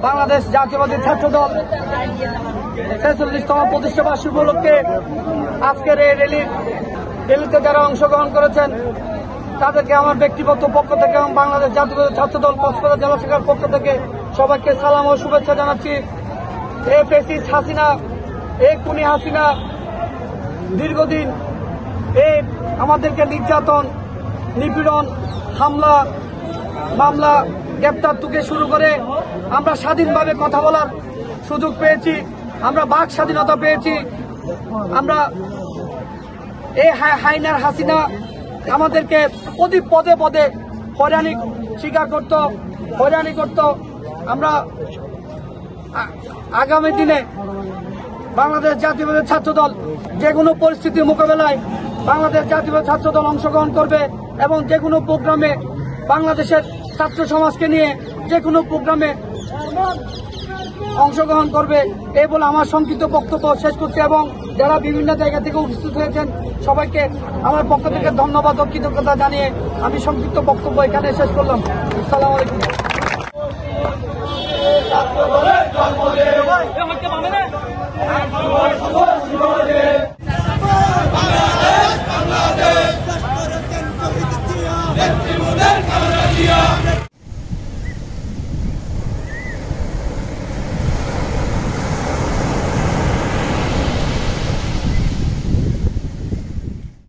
বাংলাদেশ জাতীয়বাদী ছাত্র দল ৪৬তম প্রতিষ্ঠা বার্ষিকী উপলক্ষে আজকের এই র্যালিতে যারা অংশগ্রহণ করেছেন তাদেরকে আমার ব্যক্তিগত পক্ষ থেকে এবং বাংলাদেশ জাতীয়বাদী ছাত্র দল কক্সবাজার জেলা শাখার পক্ষ থেকে সবাইকে সালাম ও শুভেচ্ছা জানাচ্ছি। এই ফ্যাসিস্ট হাসিনা, এই খুনি হাসিনা দীর্ঘদিন এই আমাদেরকে নির্যাতন, নিপীড়ন, হামলা, মামলা, গ্রেপ্তার থেকে শুরু করে আমরা স্বাধীনভাবে কথা বলার সুযোগ পেয়েছি, আমরা বাক স্বাধীনতা পেয়েছি। আমরা এই হাইনার হাসিনা আমাদেরকে প্রতি পদে পদে হয়রানি স্বীকার করত। আমরা আগামী দিনে বাংলাদেশ জাতীয়বাদী ছাত্র দল যে কোনো পরিস্থিতি মোকাবেলায় বাংলাদেশ জাতীয়বাদী ছাত্র দল অংশগ্রহণ করবে এবং যে কোনো প্রোগ্রামে বাংলাদেশের ছাত্র সমাজকে নিয়ে যে কোনো প্রোগ্রামে অংশগ্রহণ করবে, এই বলে আমার সংক্ষিপ্ত বক্তব্য শেষ করছি। এবং যারা বিভিন্ন জায়গা থেকে উপস্থিত হয়েছেন সবাইকে আমার পক্ষ থেকে ধন্যবাদ ও কৃতজ্ঞতা জানিয়ে আমি সংক্ষিপ্ত বক্তব্য এখানে শেষ করলাম। আসসালামু আলাইকুম।